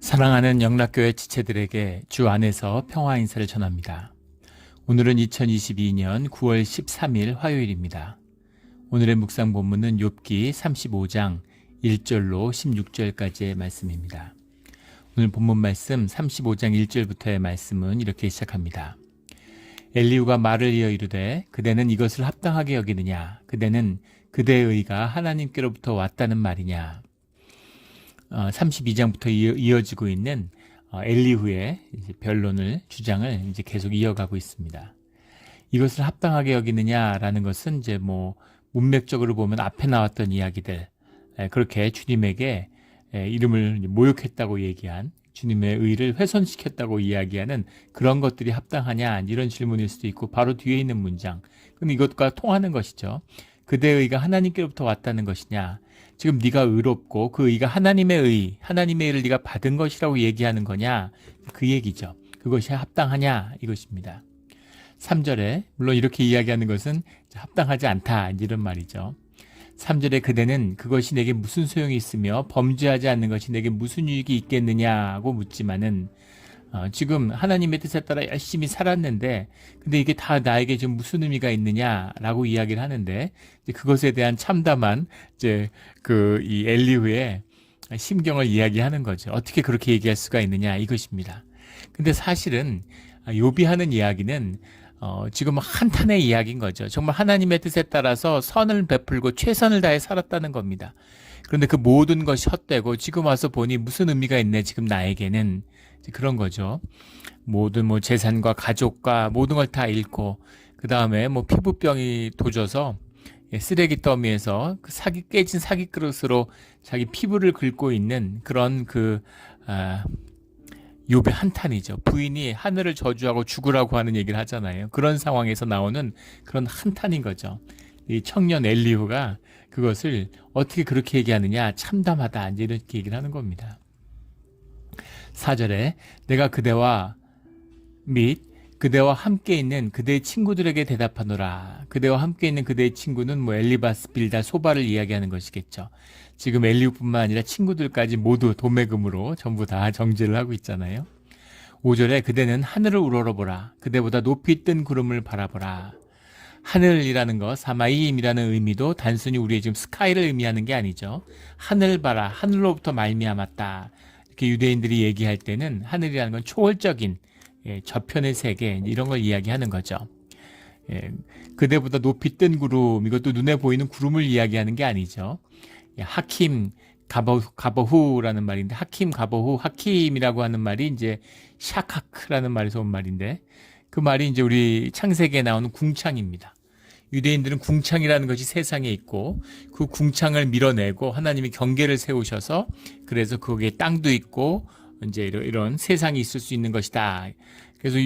사랑하는 영락교회 지체들에게 주 안에서 평화 인사를 전합니다. 오늘은 2022년 9월 13일 화요일입니다. 오늘의 묵상 본문은 욥기 35장 1절로 16절까지의 말씀입니다. 오늘 본문 말씀 35장 1절부터의 말씀은 이렇게 시작합니다. 엘리후가 말을 이어 이르되 그대는 이것을 합당하게 여기느냐? 그대는 그대의 의가 하나님께로부터 왔다는 말이냐? 32장부터 이어지고 있는 엘리후의 변론을 주장을 이제 계속 이어가고 있습니다. 이것을 합당하게 여기느냐라는 것은 이제 문맥적으로 보면 앞에 나왔던 이야기들, 그렇게 주님에게 이름을 모욕했다고 얘기한, 주님의 의를 훼손시켰다고 이야기하는 그런 것들이 합당하냐 이런 질문일 수도 있고, 바로 뒤에 있는 문장, 그럼 이것과 통하는 것이죠. 그대의 의가 하나님께로부터 왔다는 것이냐? 지금 네가 의롭고 그 의가 하나님의 의를 네가 받은 것이라고 얘기하는 거냐? 그 얘기죠. 그것이 합당하냐? 이것입니다. 3절에 물론 이렇게 이야기하는 것은 합당하지 않다 이런 말이죠. 3절에 그대는 그것이 내게 무슨 소용이 있으며 범죄하지 않는 것이 내게 무슨 유익이 있겠느냐고 묻지만은 지금 하나님의 뜻에 따라 열심히 살았는데 근데 이게 다 나에게 지금 무슨 의미가 있느냐라고 이야기를 하는데, 이제 그것에 대한 참담한 이 엘리후의 심경을 이야기하는 거죠. 어떻게 그렇게 얘기할 수가 있느냐 이것입니다. 근데 사실은 욥이 하는 이야기는 지금 한탄의 이야기인 거죠. 정말 하나님의 뜻에 따라서 선을 베풀고 최선을 다해 살았다는 겁니다. 그런데 그 모든 것이 헛되고 지금 와서 보니 무슨 의미가 있네 지금 나에게는, 그런 거죠. 모든 재산과 가족과 모든 걸 다 잃고, 그 다음에 피부병이 도져서 쓰레기 더미에서 깨진 사기 그릇으로 자기 피부를 긁고 있는 그런 욥의 한탄이죠. 부인이 하늘을 저주하고 죽으라고 하는 얘기를 하잖아요. 그런 상황에서 나오는 그런 한탄인 거죠. 이 청년 엘리후가 그것을 어떻게 그렇게 얘기하느냐, 참담하다 이렇게 얘기를 하는 겁니다. 4절에 내가 그대와 함께 있는 그대의 친구들에게 대답하노라. 그대와 함께 있는 그대의 친구는 엘리바스, 빌다, 소바를 이야기하는 것이겠죠. 지금 엘리후뿐만 아니라 친구들까지 모두 도매금으로 전부 다 정죄를 하고 있잖아요. 5절에 그대는 하늘을 우러러보라. 그대보다 높이 뜬 구름을 바라보라. 하늘이라는 것, 사마임이라는 의미도 단순히 우리의 지금 스카이를 의미하는 게 아니죠. 하늘 봐라, 하늘로부터 말미암았다. 이렇게 유대인들이 얘기할 때는 하늘이라는 건 초월적인 저편의 세계, 이런 걸 이야기하는 거죠. 그대보다 높이 뜬 구름, 이것도 눈에 보이는 구름을 이야기하는 게 아니죠. 하킴 가버후라는 말인데, 하킴 가버후, 하킴이라고 하는 말이 이제 샤카크라는 말에서 온 말인데, 그 말이 이제 우리 창세기에 나오는 궁창입니다. 유대인들은 궁창이라는 것이 세상에 있고, 그 궁창을 밀어내고 하나님이 경계를 세우셔서, 그래서 거기에 땅도 있고 이제 이런 세상이 있을 수 있는 것이다. 그래서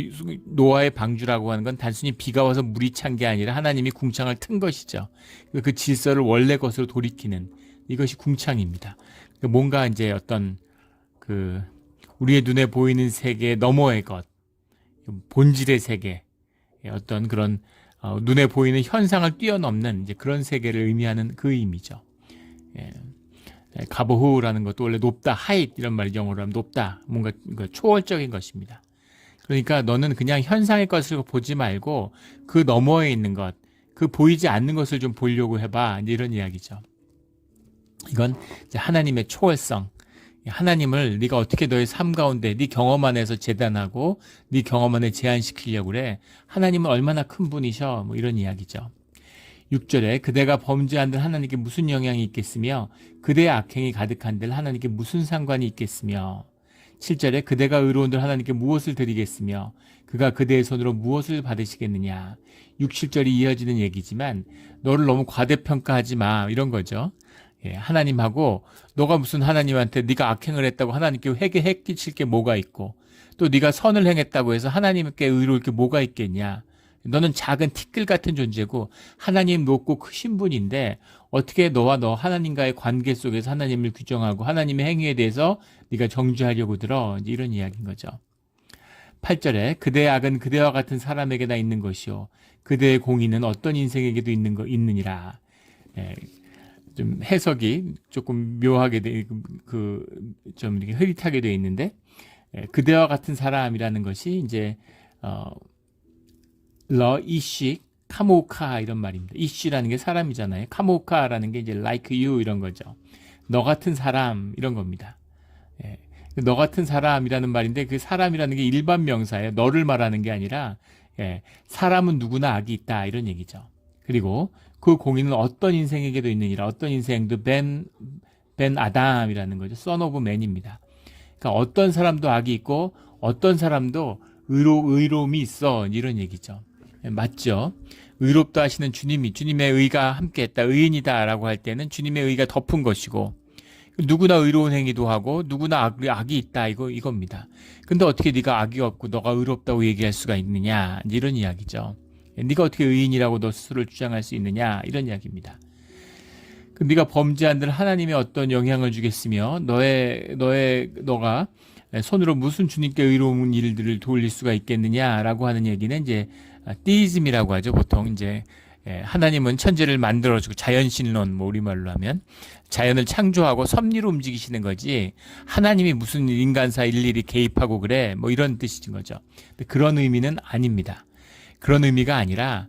노아의 방주라고 하는 건 단순히 비가 와서 물이 찬 게 아니라 하나님이 궁창을 튼 것이죠. 그 질서를 원래 것으로 돌이키는, 이것이 궁창입니다. 뭔가 이제 어떤 우리의 눈에 보이는 세계 너머의 것, 본질의 세계, 어떤 그런 눈에 보이는 현상을 뛰어넘는 이제 그런 세계를 의미하는 그 의미죠. 가보후라는 것도 원래 높다, 하잇 이런 말이 영어로 하면 높다, 뭔가 초월적인 것입니다. 그러니까 너는 그냥 현상의 것을 보지 말고 그 너머에 있는 것, 그 보이지 않는 것을 좀 보려고 해봐, 이제 이런 이야기죠. 이건 이제 하나님의 초월성, 하나님을 네가 어떻게 너의 삶 가운데 네 경험 안에서 재단하고 네 경험 안에 제한시키려고 그래. 하나님은 얼마나 큰 분이셔, 이런 이야기죠. 6절에 그대가 범죄한들 하나님께 무슨 영향이 있겠으며 그대의 악행이 가득한들 하나님께 무슨 상관이 있겠으며, 7절에 그대가 의로운들 하나님께 무엇을 드리겠으며 그가 그대의 손으로 무엇을 받으시겠느냐. 6, 7절이 이어지는 얘기지만 너를 너무 과대평가하지 마, 이런 거죠. 하나님하고 너가 무슨 하나님한테 네가 악행을 했다고 하나님께 회개해 끼칠 게 뭐가 있고, 또 네가 선을 행했다고 해서 하나님께 의로울 게 뭐가 있겠냐. 너는 작은 티끌 같은 존재고 하나님 높고 크신 분인데 어떻게 너와 너 하나님과의 관계 속에서 하나님을 규정하고 하나님의 행위에 대해서 네가 정죄하려고 들어, 이런 이야기인 거죠. 8절에 그대의 악은 그대와 같은 사람에게나 있는 것이요 그대의 공의는 어떤 인생에게도 있느니라. 좀 해석이 조금 묘하게 좀 이렇게 흐릿하게 되어 있는데, 그대와 같은 사람이라는 것이 이제 이쉬 카모카 이런 말입니다. 이쉬라는 게 사람이잖아요. 카모카라는 게 이제 like you 이런 거죠. 너 같은 사람 이런 겁니다. 예. 너 같은 사람이라는 말인데 그 사람이라는 게 일반 명사예요. 너를 말하는 게 아니라 사람은 누구나 악이 있다 이런 얘기죠. 그리고 그 공의는 어떤 인생에게도 있느니라. 어떤 인생도 벤 아담이라는 거죠. son of man입니다. 그러니까 어떤 사람도 악이 있고 어떤 사람도 의로움이 있어 이런 얘기죠. 맞죠? 의롭다 하시는 주님의 의가 함께했다. 의인이다 라고 할 때는 주님의 의가 덮은 것이고 누구나 의로운 행위도 하고 누구나 악이 있다 이겁니다. 근데 어떻게 네가 악이 없고 너가 의롭다고 얘기할 수가 있느냐 이런 이야기죠. 네가 어떻게 의인이라고 너 스스로를 주장할 수 있느냐 이런 이야기입니다. 네가 범죄한들 하나님의 어떤 영향을 주겠으며 너가 손으로 무슨 주님께 의로운 일들을 돌릴 수가 있겠느냐라고 하는 얘기는 이제 디이즘이라고 하죠. 보통 이제 하나님은 천지를 만들어주고 자연신론 우리말로 하면 자연을 창조하고 섭리로 움직이시는 거지 하나님이 무슨 인간사 일일이 개입하고 그래 이런 뜻인 거죠. 근데 그런 의미는 아닙니다. 그런 의미가 아니라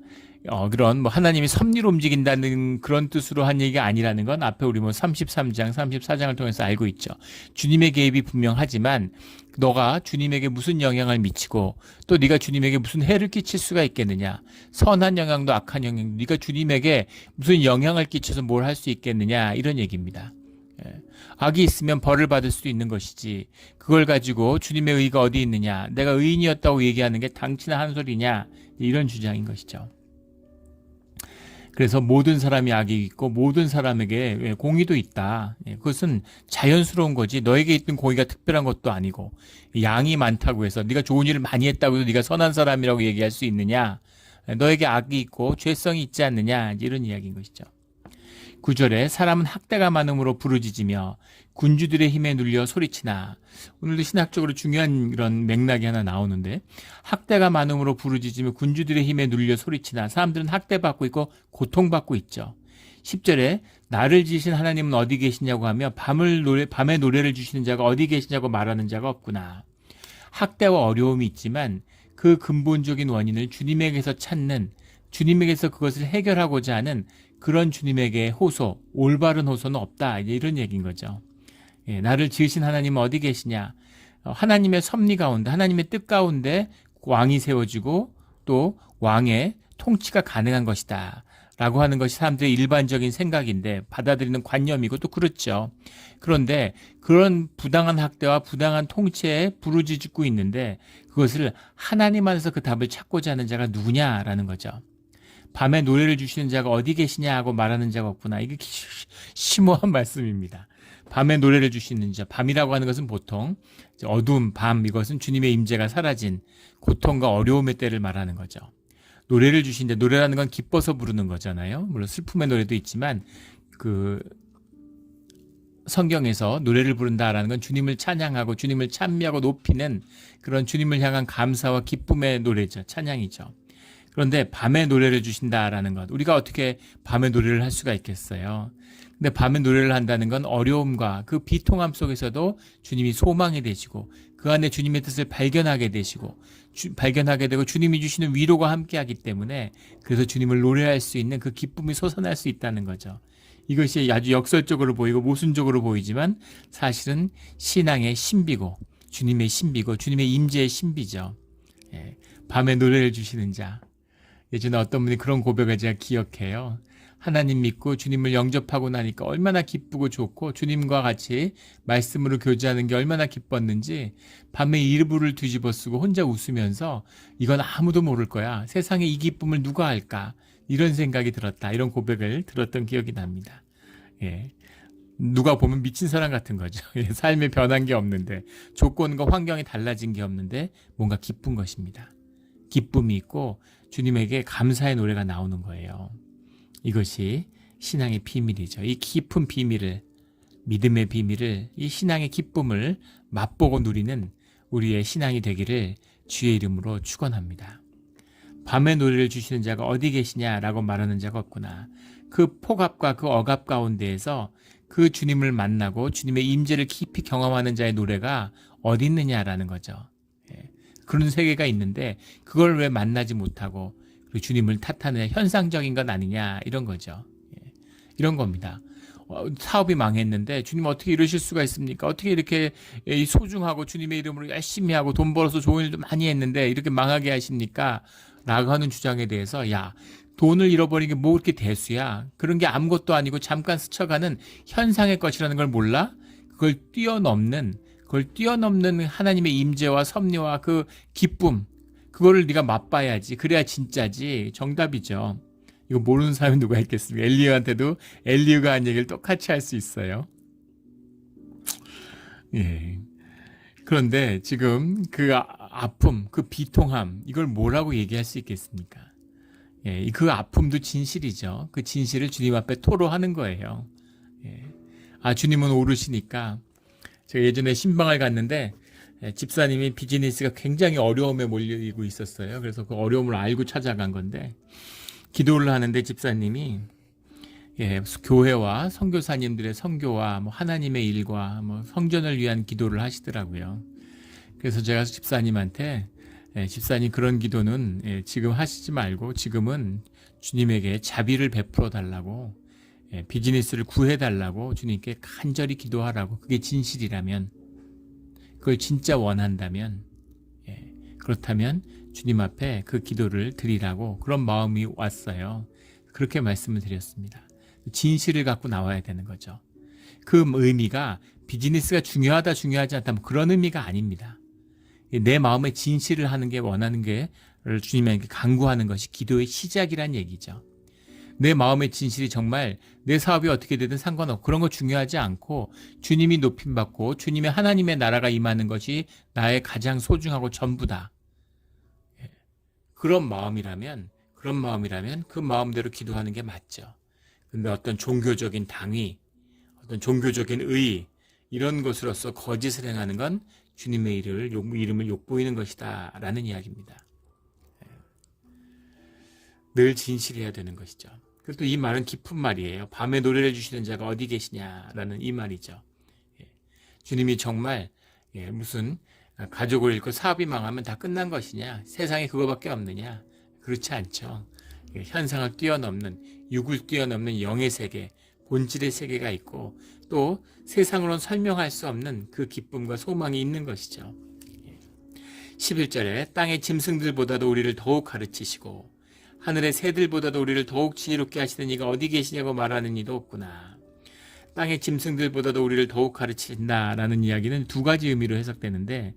그런 하나님이 섭리로 움직인다는 그런 뜻으로 한 얘기가 아니라는 건 앞에 우리 33장, 34장을 통해서 알고 있죠. 주님의 개입이 분명하지만 너가 주님에게 무슨 영향을 미치고 또 네가 주님에게 무슨 해를 끼칠 수가 있겠느냐. 선한 영향도 악한 영향도 네가 주님에게 무슨 영향을 끼쳐서 뭘 할 수 있겠느냐 이런 얘기입니다. 악이 있으면 벌을 받을 수도 있는 것이지 그걸 가지고 주님의 의가 어디 있느냐. 내가 의인이었다고 얘기하는 게 당치나 한 소리냐 이런 주장인 것이죠. 그래서 모든 사람이 악이 있고 모든 사람에게 공의도 있다. 그것은 자연스러운 거지 너에게 있던 공의가 특별한 것도 아니고 양이 많다고 해서 네가 좋은 일을 많이 했다고 해서 네가 선한 사람이라고 얘기할 수 있느냐. 너에게 악이 있고 죄성이 있지 않느냐 이런 이야기인 것이죠. 9절에 사람은 학대가 많음으로 부르짖으며 군주들의 힘에 눌려 소리치나. 오늘도 신학적으로 중요한 이런 맥락이 하나 나오는데 학대가 많음으로 부르짖으며 군주들의 힘에 눌려 소리치나. 사람들은 학대받고 있고 고통받고 있죠. 10절에 나를 지으신 하나님은 어디 계시냐고 하며 밤에 노래를 주시는 자가 어디 계시냐고 말하는 자가 없구나. 학대와 어려움이 있지만 그 근본적인 원인을 주님에게서 찾는 주님에게서 그것을 해결하고자 하는 그런 주님에게 호소, 올바른 호소는 없다. 이런 얘기인 거죠. 나를 지으신 하나님은 어디 계시냐? 하나님의 섭리 가운데, 하나님의 뜻 가운데 왕이 세워지고 또 왕의 통치가 가능한 것이다. 라고 하는 것이 사람들의 일반적인 생각인데 받아들이는 관념이고 또 그렇죠. 그런데 그런 부당한 학대와 부당한 통치에 부르짖고 있는데 그것을 하나님 안에서 그 답을 찾고자 하는 자가 누구냐라는 거죠. 밤에 노래를 주시는 자가 어디 계시냐 하고 말하는 자가 없구나. 이게 심오한 말씀입니다. 밤에 노래를 주시는 자. 밤이라고 하는 것은 보통 어두운 밤, 이것은 주님의 임재가 사라진 고통과 어려움의 때를 말하는 거죠. 노래를 주시는데 노래라는 건 기뻐서 부르는 거잖아요. 물론 슬픔의 노래도 있지만 그 성경에서 노래를 부른다라는 건 주님을 찬양하고 주님을 찬미하고 높이는 그런 주님을 향한 감사와 기쁨의 노래죠. 찬양이죠. 그런데 밤에 노래를 주신다라는 것, 우리가 어떻게 밤에 노래를 할 수가 있겠어요? 근데 밤에 노래를 한다는 건 어려움과 그 비통함 속에서도 주님이 소망이 되시고 그 안에 주님의 뜻을 발견하게 되고 주님이 주시는 위로가 함께하기 때문에 그래서 주님을 노래할 수 있는 그 기쁨이 솟아날 수 있다는 거죠. 이것이 아주 역설적으로 보이고 모순적으로 보이지만 사실은 신앙의 신비고 주님의 임재의 신비죠. 밤에 노래를 주시는 자. 예전에 어떤 분이 그런 고백을 제가 기억해요. 하나님 믿고 주님을 영접하고 나니까 얼마나 기쁘고 좋고 주님과 같이 말씀으로 교제하는 게 얼마나 기뻤는지 밤에 이불을 뒤집어 쓰고 혼자 웃으면서 이건 아무도 모를 거야. 세상에 이 기쁨을 누가 알까? 이런 생각이 들었다. 이런 고백을 들었던 기억이 납니다. 누가 보면 미친 사람 같은 거죠. 삶에 변한 게 없는데 조건과 환경이 달라진 게 없는데 뭔가 기쁜 것입니다. 기쁨이 있고 주님에게 감사의 노래가 나오는 거예요. 이것이 신앙의 비밀이죠. 이 깊은 비밀을, 믿음의 비밀을, 이 신앙의 기쁨을 맛보고 누리는 우리의 신앙이 되기를 주의 이름으로 축원합니다. 밤에 노래를 주시는 자가 어디 계시냐라고 말하는 자가 없구나. 그 폭압과 그 억압 가운데에서 그 주님을 만나고 주님의 임재를 깊이 경험하는 자의 노래가 어디 있느냐라는 거죠. 예. 그런 세계가 있는데 그걸 왜 만나지 못하고 그 주님을 탓하느냐, 현상적인 건 아니냐, 이런 거죠. 예. 이런 겁니다. 사업이 망했는데 주님 어떻게 이러실 수가 있습니까? 어떻게 이렇게 소중하고 주님의 이름으로 열심히 하고 돈 벌어서 좋은 일도 많이 했는데 이렇게 망하게 하십니까? 라고 하는 주장에 대해서, 야, 돈을 잃어버린 게 뭐 그렇게 대수야? 그런 게 아무것도 아니고 잠깐 스쳐가는 현상의 것이라는 걸 몰라? 그걸 뛰어넘는 하나님의 임재와 섭리와 그 기쁨, 그거를 네가 맛봐야지. 그래야 진짜지. 정답이죠. 이거 모르는 사람이 누가 있겠습니까? 엘리야한테도 엘리야가 한 얘기를 똑같이 할 수 있어요. 예. 그런데 지금 그 아픔, 그 비통함, 이걸 뭐라고 얘기할 수 있겠습니까? 예, 그 아픔도 진실이죠. 그 진실을 주님 앞에 토로하는 거예요. 예. 아, 주님은 오르시니까. 제가 예전에 신방을 갔는데 집사님이 비즈니스가 굉장히 어려움에 몰리고 있었어요. 그래서 그 어려움을 알고 찾아간 건데, 기도를 하는데 집사님이 교회와 선교사님들의 선교와 뭐 하나님의 일과 뭐 성전을 위한 기도를 하시더라고요. 그래서 제가 집사님한테 집사님, 그런 기도는 지금 하시지 말고 지금은 주님에게 자비를 베풀어 달라고, 비즈니스를 구해 달라고 주님께 간절히 기도하라고, 그게 진실이라면, 그걸 진짜 원한다면, 그렇다면 주님 앞에 그 기도를 드리라고, 그런 마음이 왔어요. 그렇게 말씀을 드렸습니다. 진실을 갖고 나와야 되는 거죠. 그 의미가 비즈니스가 중요하지 않다, 뭐 그런 의미가 아닙니다. 내 마음의 진실을 하는 게, 원하는 게 주님에게 간구하는 것이 기도의 시작이란 얘기죠. 내 마음의 진실이 정말 내 사업이 어떻게 되든 상관없고 그런 거 중요하지 않고 주님이 높임받고 주님의 하나님의 나라가 임하는 것이 나의 가장 소중하고 전부다. 그런 마음이라면 그 마음대로 기도하는 게 맞죠. 근데 어떤 종교적인 당위, 어떤 종교적인 의, 이런 것으로서 거짓을 행하는 건 주님의 이름을 욕보이는 것이다 라는 이야기입니다. 늘 진실해야 되는 것이죠. 그리고 또 이 말은 깊은 말이에요. 밤에 노래를 주시는 자가 어디 계시냐라는 이 말이죠. 주님이 정말 무슨 가족을 잃고 사업이 망하면 다 끝난 것이냐, 세상에 그거밖에 없느냐, 그렇지 않죠. 현상을 뛰어넘는, 육을 뛰어넘는 영의 세계, 본질의 세계가 있고 또 세상으로는 설명할 수 없는 그 기쁨과 소망이 있는 것이죠. 11절에 땅의 짐승들보다도 우리를 더욱 가르치시고 하늘의 새들보다도 우리를 더욱 지혜롭게 하시는 이가 어디 계시냐고 말하는 이도 없구나. 땅의 짐승들보다도 우리를 더욱 가르치신다라는 이야기는 두 가지 의미로 해석되는데,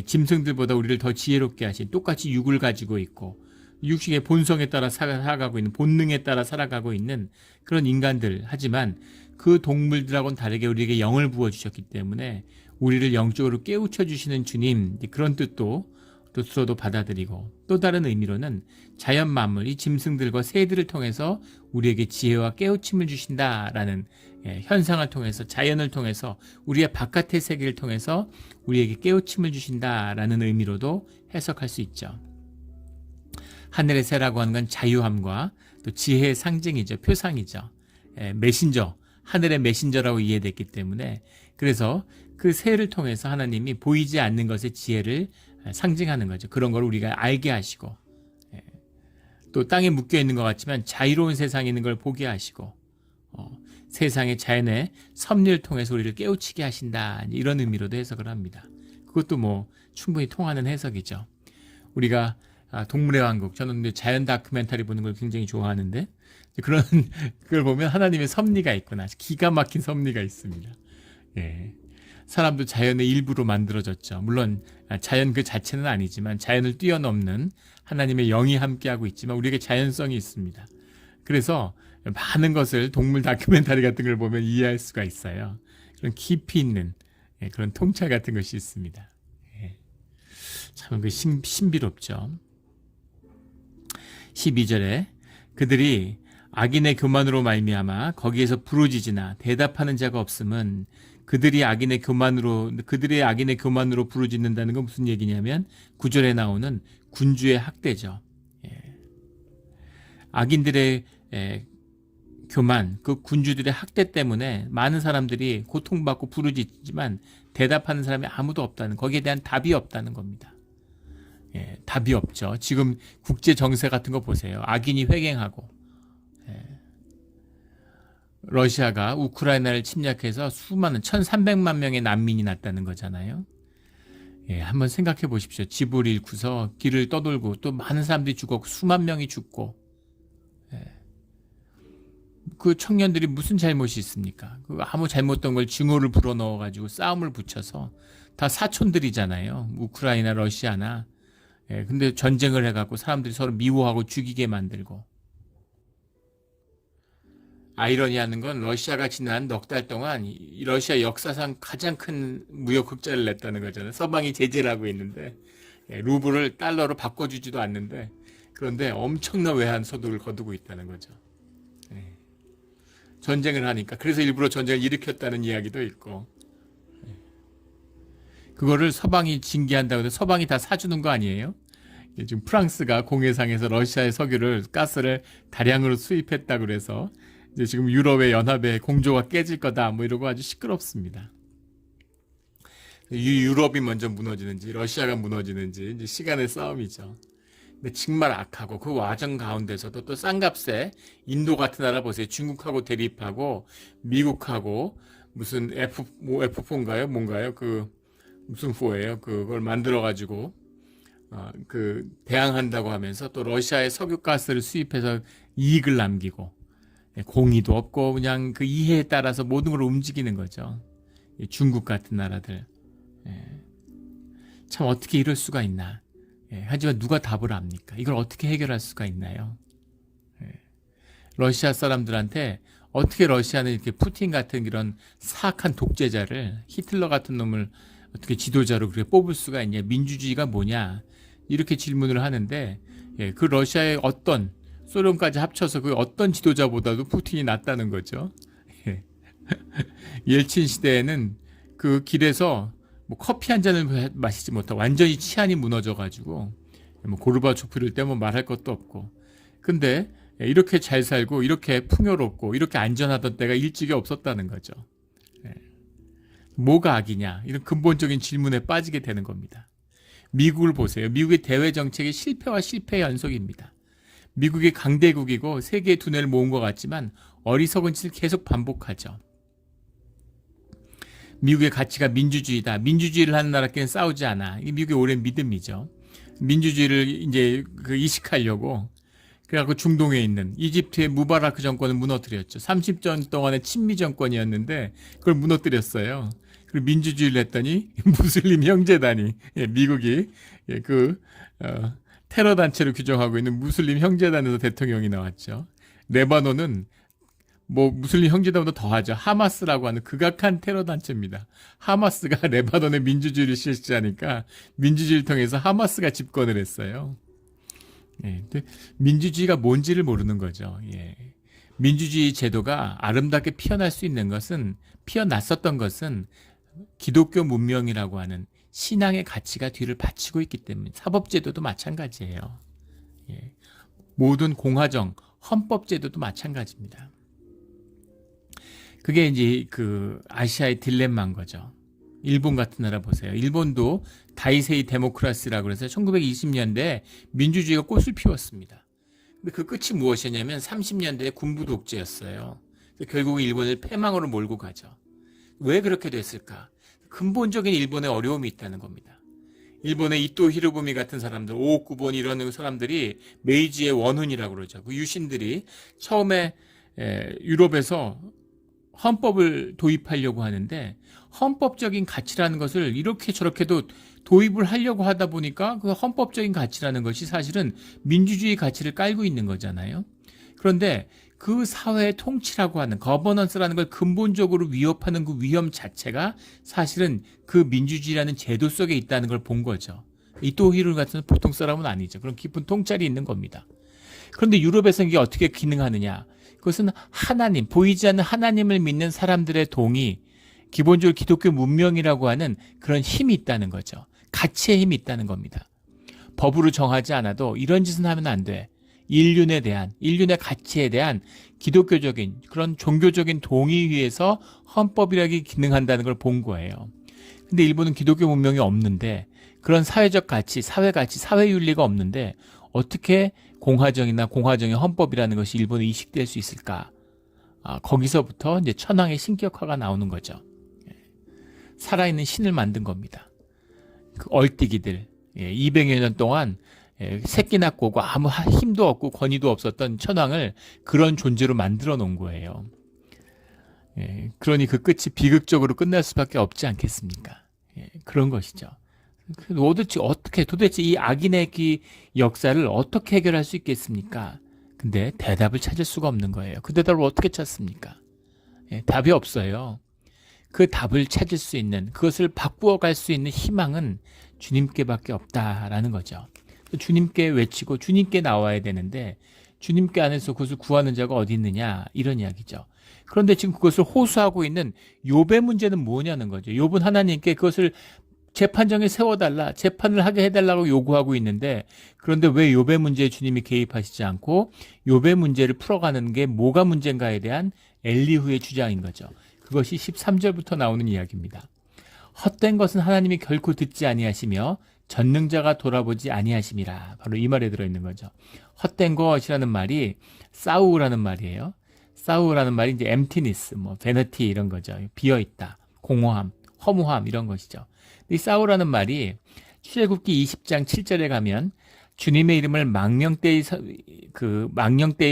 짐승들보다 우리를 더 지혜롭게 하신, 똑같이 육을 가지고 있고 육식의 본성에 따라 살아가고 있는, 본능에 따라 살아가고 있는 그런 인간들, 하지만 그 동물들하고는 다르게 우리에게 영을 부어주셨기 때문에 우리를 영적으로 깨우쳐 주시는 주님, 그런 뜻으로도 받아들이고, 또 다른 의미로는 자연 만물, 이 짐승들과 새들을 통해서 우리에게 지혜와 깨우침을 주신다라는, 현상을 통해서, 자연을 통해서, 우리의 바깥의 세계를 통해서 우리에게 깨우침을 주신다라는 의미로도 해석할 수 있죠. 하늘의 새라고 하는 건 자유함과 또 지혜의 상징이죠. 표상이죠. 메신저, 하늘의 메신저라고 이해됐기 때문에, 그래서 그 새를 통해서 하나님이 보이지 않는 것의 지혜를 상징하는 거죠. 그런 걸 우리가 알게 하시고, 또 땅에 묶여 있는 것 같지만 자유로운 세상에 있는 걸 보게 하시고, 세상의 자연의 섭리를 통해서 우리를 깨우치게 하신다, 이런 의미로도 해석을 합니다. 그것도 뭐 충분히 통하는 해석이죠. 우리가 동물의 왕국, 저는 자연 다큐멘터리 보는 걸 굉장히 좋아하는데, 그런 걸 보면 하나님의 섭리가 있구나, 기가 막힌 섭리가 있습니다. 사람도 자연의 일부로 만들어졌죠. 물론 자연 그 자체는 아니지만 자연을 뛰어넘는 하나님의 영이 함께하고 있지만 우리에게 자연성이 있습니다. 그래서 많은 것을 동물 다큐멘터리 같은 걸 보면 이해할 수가 있어요. 그런 깊이 있는 그런 통찰 같은 것이 있습니다. 참 신비롭죠. 12절에 그들이 악인의 교만으로 말미암아 거기에서 부르짖으나 대답하는 자가 없음은, 그들의 악인의 교만으로 부르짖는다는 건 무슨 얘기냐면 9절에 나오는 군주의 학대죠. 악인들의 교만, 그 군주들의 학대 때문에 많은 사람들이 고통받고 부르짖지만 대답하는 사람이 아무도 없다는, 거기에 대한 답이 없다는 겁니다. 예, 답이 없죠. 지금 국제 정세 같은 거 보세요. 악인이 횡행하고, 러시아가 우크라이나를 침략해서 수많은 1,300만 명의 난민이 났다는 거잖아요. 예, 한번 생각해 보십시오. 집을 잃고서 길을 떠돌고 또 많은 사람들이 죽었고 수만 명이 죽고, 그 청년들이 무슨 잘못이 있습니까? 그 아무 잘못된 걸 증오를 불어넣어 가지고 싸움을 붙여서 다 사촌들이잖아요. 우크라이나, 러시아나. 예, 근데 전쟁을 해갖고 사람들이 서로 미워하고 죽이게 만들고. 아이러니하는 건 러시아가 지난 넉 달 동안 이 러시아 역사상 가장 큰 무역 흑자를 냈다는 거잖아요. 서방이 제재를 하고 있는데, 루블을 달러로 바꿔주지도 않는데, 그런데 엄청난 외환 소득을 거두고 있다는 거죠. 전쟁을 하니까. 그래서 일부러 전쟁을 일으켰다는 이야기도 있고, 그거를 서방이 징계한다고 해서 서방이 다 사주는 거 아니에요? 지금 프랑스가 공해상에서 러시아의 석유를, 가스를 다량으로 수입했다고 그래서 이제 지금 유럽의 연합의 공조가 깨질 거다 뭐 이러고 아주 시끄럽습니다. 유럽이 먼저 무너지는지 러시아가 무너지는지 이제 시간의 싸움이죠. 근데 정말 악하고 그 와정 가운데서도 또 싼값에 인도 같은 나라 보세요. 중국하고 대립하고 미국하고 무슨 F4인가요? 뭔가요? 그 무슨 4예요? 그걸 만들어 가지고 그 대항한다고 하면서 또 러시아의 석유가스를 수입해서 이익을 남기고, 공의도 없고 그냥 그 이해에 따라서 모든 걸 움직이는 거죠. 중국 같은 나라들. 참 어떻게 이럴 수가 있나. 하지만 누가 답을 합니까? 이걸 어떻게 해결할 수가 있나요? 러시아 사람들한테 어떻게 러시아는 이렇게 푸틴 같은 이런 사악한 독재자를, 히틀러 같은 놈을 어떻게 지도자로 그렇게 뽑을 수가 있냐? 민주주의가 뭐냐? 이렇게 질문을 하는데, 그 러시아의 어떤, 소련까지 합쳐서 그 어떤 지도자보다도 푸틴이 낫다는 거죠. 옐친 시대에는 그 길에서 뭐 커피 한 잔을 마시지 못하고 완전히 치안이 무너져가지고, 뭐 고르바초프를 때문에 말할 것도 없고. 근데 이렇게 잘 살고 이렇게 풍요롭고 이렇게 안전하던 때가 일찍이 없었다는 거죠. 뭐가 악이냐? 이런 근본적인 질문에 빠지게 되는 겁니다. 미국을 보세요. 미국의 대외 정책의 실패와 실패의 연속입니다. 미국이 강대국이고 세계의 두뇌를 모은 것 같지만 어리석은 짓을 계속 반복하죠. 미국의 가치가 민주주의다. 민주주의를 하는 나라끼리는 싸우지 않아. 이게 미국의 오랜 믿음이죠. 민주주의를 이제 이식하려고 그래갖고 중동에 있는 이집트의 무바라크 정권을 무너뜨렸죠. 30년 동안의 친미 정권이었는데 그걸 무너뜨렸어요. 그리고 민주주의를 했더니 무슬림 형제단이, 미국이 테러 단체로 규정하고 있는 무슬림 형제단에서 대통령이 나왔죠. 레바논은 뭐 무슬림 형제단보다 더하죠. 하마스라고 하는 극악한 테러 단체입니다. 하마스가 레바논의 민주주의를 실시하니까 민주주의를 통해서 하마스가 집권을 했어요. 근데 민주주의가 뭔지를 모르는 거죠. 민주주의 제도가 아름답게 피어날 수 있는 것은, 피어났었던 것은 기독교 문명이라고 하는 신앙의 가치가 뒤를 받치고 있기 때문에, 사법제도도 마찬가지예요. 모든 공화정, 헌법제도도 마찬가지입니다. 그게 이제 그 아시아의 딜레마인 거죠. 일본 같은 나라 보세요. 일본도 다이세이 데모크라시라고 해서 1920년대에 민주주의가 꽃을 피웠습니다. 근데 그 끝이 무엇이냐면 30년대에 군부 독재였어요. 결국 일본을 패망으로 몰고 가죠. 왜 그렇게 됐을까? 근본적인 일본의 어려움이 있다는 겁니다. 일본의 이토 히로부미 같은 사람들, 오오쿠본 이런 사람들이 메이지의 원훈이라고 그러죠. 그 유신들이 처음에 유럽에서 헌법을 도입하려고 하는데, 헌법적인 가치라는 것을 이렇게 저렇게도 도입을 하려고 하다 보니까 그 헌법적인 가치라는 것이 사실은 민주주의 가치를 깔고 있는 거잖아요. 그런데 그 사회의 통치라고 하는 거버넌스라는 걸 근본적으로 위협하는 그 위험 자체가 사실은 그 민주주의라는 제도 속에 있다는 걸 본 거죠. 이토 히로부미 같은 보통 사람은 아니죠. 그런 깊은 통찰이 있는 겁니다. 그런데 유럽에서는 이게 어떻게 기능하느냐? 그것은 하나님, 보이지 않는 하나님을 믿는 사람들의 동의, 기본적으로 기독교 문명이라고 하는 그런 힘이 있다는 거죠. 가치의 힘이 있다는 겁니다. 법으로 정하지 않아도 이런 짓은 하면 안 돼. 인륜의 가치에 대한 기독교적인 그런 종교적인 동의위에서 헌법이라기 기능한다는 걸 본 거예요. 근데 일본은 기독교 문명이 없는데 그런 사회적 가치, 사회윤리가 없는데 어떻게 공화정의 헌법이라는 것이 일본에 이식될 수 있을까? 거기서부터 이제 천황의 신격화가 나오는 거죠. 살아있는 신을 만든 겁니다. 그 얼뛰기들, 200여 년 동안 새끼 낳고 오고 아무 힘도 없고 권위도 없었던 천황을 그런 존재로 만들어 놓은 거예요. 그러니 그 끝이 비극적으로 끝날 수밖에 없지 않겠습니까? 그런 것이죠. 도대체 이 악인의 역사를 어떻게 해결할 수 있겠습니까? 근데 대답을 찾을 수가 없는 거예요. 그 대답을 어떻게 찾습니까? 답이 없어요. 그 답을 찾을 수 있는, 그것을 바꾸어 갈 수 있는 희망은 주님께밖에 없다라는 거죠. 주님께 외치고 주님께 나와야 되는데 주님께 안에서 그것을 구하는 자가 어디 있느냐, 이런 이야기죠. 그런데 지금 그것을 호소하고 있는 욥의 문제는 뭐냐는 거죠. 욥은 하나님께 그것을 재판정에 세워달라, 재판을 하게 해달라고 요구하고 있는데, 그런데 왜 욥의 문제에 주님이 개입하시지 않고 욥의 문제를 풀어가는 게 뭐가 문제인가에 대한 엘리후의 주장인 거죠. 그것이 13절부터 나오는 이야기입니다. 헛된 것은 하나님이 결코 듣지 아니하시며 전능자가 돌아보지 아니하심이라. 바로 이 말에 들어있는 거죠. 헛된 것이라는 말이 싸우라는 말이에요. 싸우라는 말이 이제 emptiness, vanity 이런 거죠. 비어있다, 공허함, 허무함 이런 것이죠. 이 싸우라는 말이 출애굽기 20장 7절에 가면 주님의 이름을 망령되이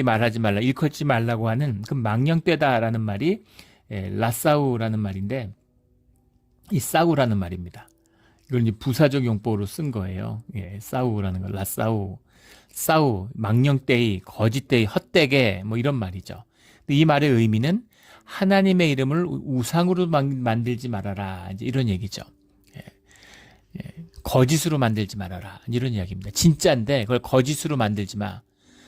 말하지 말라, 일컫지 말라고 하는 그 망령되다라는 말이 라싸우라는 말인데, 이 싸우라는 말입니다. 이걸 이제 부사적 용법으로 쓴 거예요. 싸우라는 거, 라싸우, 싸우, 망령되이, 거짓되이, 헛되게 이런 말이죠. 이 말의 의미는 하나님의 이름을 우상으로 만들지 말아라, 이제 이런 얘기죠. 거짓으로 만들지 말아라, 이런 이야기입니다. 진짜인데 그걸 거짓으로 만들지 마.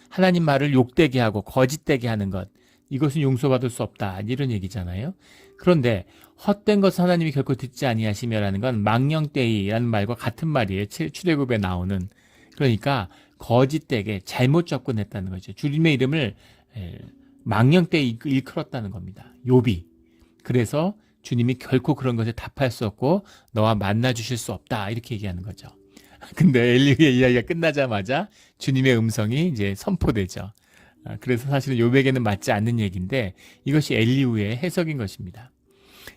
하나님 말을 욕되게 하고 거짓되게 하는 것, 이것은 용서받을 수 없다, 이런 얘기잖아요. 그런데 헛된 것은 하나님이 결코 듣지 아니하시며라는 건 망령되이라는 말과 같은 말이에요. 출애굽에 나오는. 그러니까 거짓되게 잘못 접근했다는 거죠. 주님의 이름을 망령되이 일컬었다는 겁니다. 욥이. 그래서 주님이 결코 그런 것에 답할 수 없고 너와 만나 주실 수 없다, 이렇게 얘기하는 거죠. 근데 엘리후의 이야기가 끝나자마자 주님의 음성이 이제 선포되죠. 그래서 사실은 욥에게는 맞지 않는 얘기인데 이것이 엘리후의 해석인 것입니다.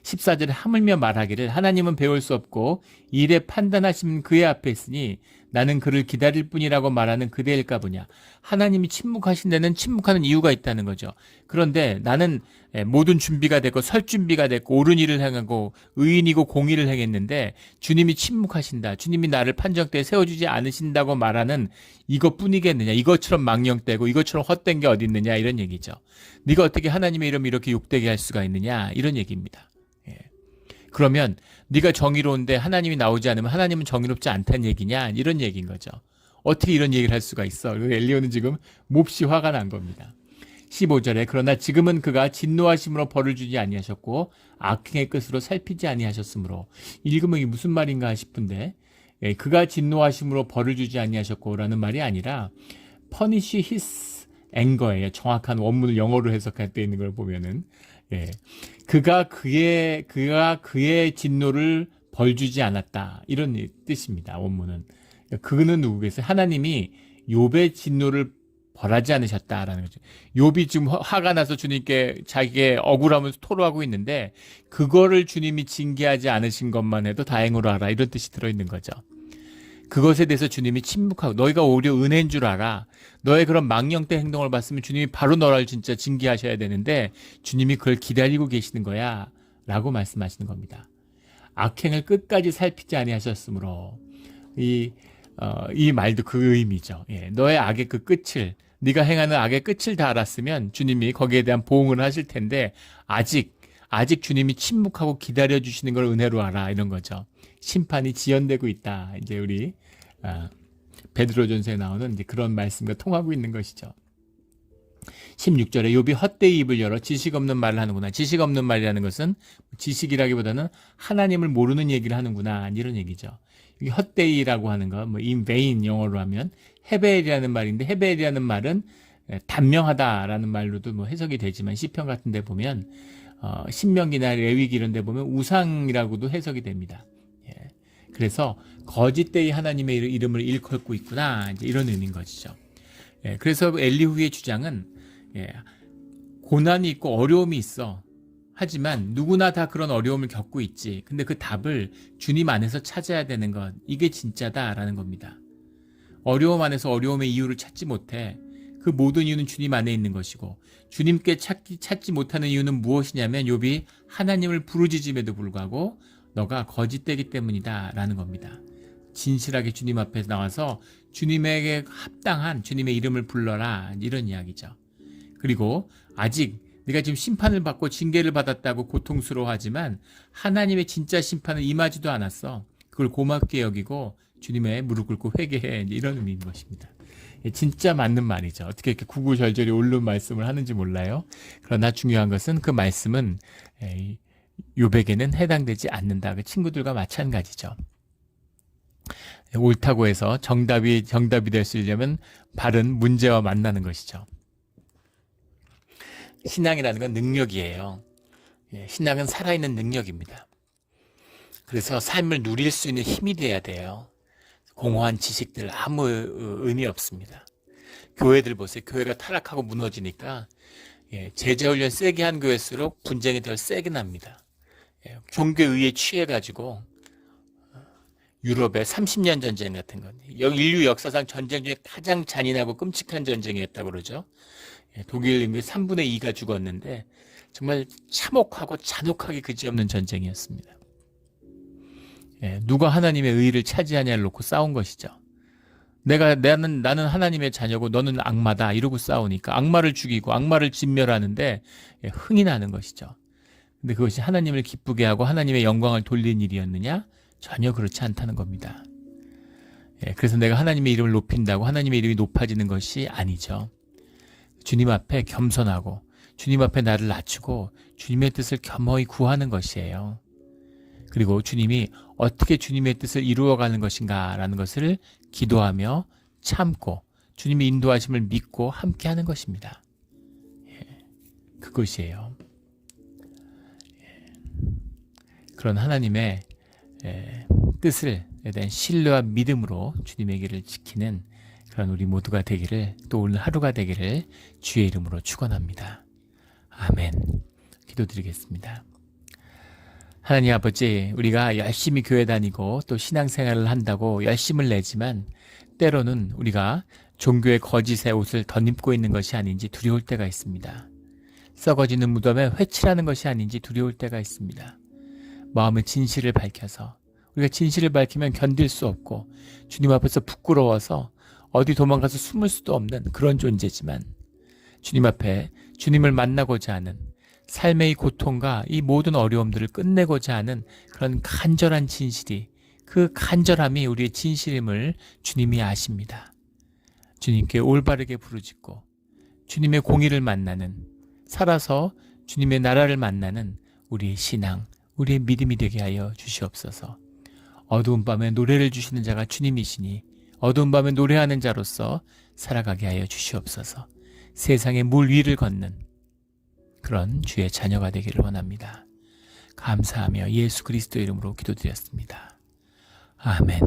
14절에 하물며 말하기를 하나님은 배울 수 없고 일에 판단하시는 그의 앞에 있으니 나는 그를 기다릴 뿐이라고 말하는 그대일까 보냐. 하나님이 침묵하신 데는 침묵하는 이유가 있다는 거죠. 그런데 나는 모든 준비가 됐고 설 준비가 됐고 옳은 일을 행하고 의인이고 공의를 행했는데 주님이 침묵하신다, 주님이 나를 판정대에 세워주지 않으신다고 말하는 이것뿐이겠느냐, 이것처럼 망령되고 이것처럼 헛된 게 어디 있느냐, 이런 얘기죠. 네가 어떻게 하나님의 이름을 이렇게 욕되게 할 수가 있느냐, 이런 얘기입니다. 그러면 네가 정의로운데 하나님이 나오지 않으면 하나님은 정의롭지 않다는 얘기냐, 이런 얘기인 거죠. 어떻게 이런 얘기를 할 수가 있어. 엘리야는 지금 몹시 화가 난 겁니다. 15절에 그러나 지금은 그가 진노하심으로 벌을 주지 아니하셨고 악행의 끝으로 살피지 아니하셨으므로, 읽으면 이게 무슨 말인가 싶은데, 그가 진노하심으로 벌을 주지 아니하셨고 라는 말이 아니라 punish his anger예요. 정확한 원문을 영어로 해석할 때 있는 걸 보면은, 그가 그의 진노를 벌주지 않았다, 이런 뜻입니다. 원문은. 그는 누구겠어요? 하나님이 욥의 진노를 벌하지 않으셨다라는 거죠. 욥이 지금 화가 나서 주님께 자기의 억울함을 토로하고 있는데 그거를 주님이 징계하지 않으신 것만 해도 다행으로 알아, 이런 뜻이 들어있는 거죠. 그것에 대해서 주님이 침묵하고 너희가 오히려 은혜인 줄 알아. 너의 그런 망령된 행동을 봤으면 주님이 바로 너를 진짜 징계하셔야 되는데 주님이 그걸 기다리고 계시는 거야 라고 말씀하시는 겁니다. 악행을 끝까지 살피지 아니하셨으므로, 이 말도 그 의미죠. 너의 악의 그 끝을, 네가 행하는 악의 끝을 다 알았으면 주님이 거기에 대한 보응을 하실 텐데 아직 주님이 침묵하고 기다려주시는 걸 은혜로 알아, 이런 거죠. 심판이 지연되고 있다. 이제 우리 베드로전서에 나오는 이제 그런 말씀과 통하고 있는 것이죠. 16절에 욥이 헛되이 입을 열어 지식 없는 말을 하는구나. 지식 없는 말이라는 것은 지식이라기보다는 하나님을 모르는 얘기를 하는구나, 이런 얘기죠. 여기 헛되이라고 하는 거, 뭐 in vain 영어로 하면 헤벨이라는 말인데, 헤벨이라는 말은 단명하다라는 말로도 뭐 해석이 되지만, 시편 같은 데 보면 신명기나 레위기 이런 데 보면 우상이라고도 해석이 됩니다. 예. 그래서 거짓되이 하나님의 이름을 일컫고 있구나, 이제 이런 의미인 것이죠. 예. 그래서 엘리후의 주장은, 예, 고난이 있고 어려움이 있어. 하지만 누구나 다 그런 어려움을 겪고 있지. 근데 그 답을 주님 안에서 찾아야 되는 것, 이게 진짜다라는 겁니다. 어려움 안에서 어려움의 이유를 찾지 못해. 그 모든 이유는 주님 안에 있는 것이고, 주님께 찾지 못하는 이유는 무엇이냐면 욥이 하나님을 부르짖음에도 불구하고 너가 거짓되기 때문이다 라는 겁니다. 진실하게 주님 앞에 나와서 주님에게 합당한 주님의 이름을 불러라, 이런 이야기죠. 그리고 아직 네가 지금 심판을 받고 징계를 받았다고 고통스러워하지만 하나님의 진짜 심판은 임하지도 않았어. 그걸 고맙게 여기고 주님의 무릎 꿇고 회개해, 이런 의미인 것입니다. 진짜 맞는 말이죠. 어떻게 이렇게 구구절절히 옳은 말씀을 하는지 몰라요. 그러나 중요한 것은 그 말씀은 욥에게는 해당되지 않는다. 그 친구들과 마찬가지죠. 옳다고 해서 정답이 될 수 있려면 바른 문제와 만나는 것이죠. 신앙이라는 건 능력이에요. 신앙은 살아있는 능력입니다. 그래서 삶을 누릴 수 있는 힘이 돼야 돼요. 공허한 지식들 아무 의미 없습니다. 교회들 보세요. 교회가 타락하고 무너지니까 제자훈련 세게 한 교회일수록 분쟁이 더 세게 납니다. 종교의에 취해가지고 유럽의 30년 전쟁 같은 건 인류 역사상 전쟁 중에 가장 잔인하고 끔찍한 전쟁이었다고 그러죠. 독일 인구의 3분의 2가 죽었는데 정말 참혹하고 잔혹하게 그지없는 전쟁이었습니다. 누가 하나님의 의의를 차지하냐를 놓고 싸운 것이죠. 나는 하나님의 자녀고 너는 악마다, 이러고 싸우니까 악마를 죽이고 악마를 진멸하는데 흥이 나는 것이죠. 근데 그것이 하나님을 기쁘게 하고 하나님의 영광을 돌린 일이었느냐? 전혀 그렇지 않다는 겁니다. 그래서 내가 하나님의 이름을 높인다고 하나님의 이름이 높아지는 것이 아니죠. 주님 앞에 겸손하고 주님 앞에 나를 낮추고 주님의 뜻을 겸허히 구하는 것이에요. 그리고 주님이 어떻게 주님의 뜻을 이루어가는 것인가라는 것을 기도하며 참고 주님의 인도하심을 믿고 함께하는 것입니다. 그것이에요. 그런 하나님의 뜻에 대한 신뢰와 믿음으로 주님의 길을 지키는 그런 우리 모두가 되기를, 또 오늘 하루가 되기를 주의 이름으로 축원합니다. 아멘. 기도드리겠습니다. 하나님 아버지, 우리가 열심히 교회 다니고 또 신앙생활을 한다고 열심을 내지만 때로는 우리가 종교의 거짓의 옷을 덧입고 있는 것이 아닌지 두려울 때가 있습니다. 썩어지는 무덤에 회칠하는 것이 아닌지 두려울 때가 있습니다. 마음의 진실을 밝혀서, 우리가 진실을 밝히면 견딜 수 없고 주님 앞에서 부끄러워서 어디 도망가서 숨을 수도 없는 그런 존재지만, 주님 앞에 주님을 만나고자 하는 삶의 이 고통과 이 모든 어려움들을 끝내고자 하는 그런 간절한 진실이, 그 간절함이 우리의 진실임을 주님이 아십니다. 주님께 올바르게 부르짖고 주님의 공의를 만나는, 살아서 주님의 나라를 만나는 우리의 신앙, 우리의 믿음이 되게 하여 주시옵소서. 어두운 밤에 노래를 주시는 자가 주님이시니 어두운 밤에 노래하는 자로서 살아가게 하여 주시옵소서. 세상의 물 위를 걷는 그런 주의 자녀가 되기를 원합니다. 감사하며 예수 그리스도 이름으로 기도드렸습니다. 아멘.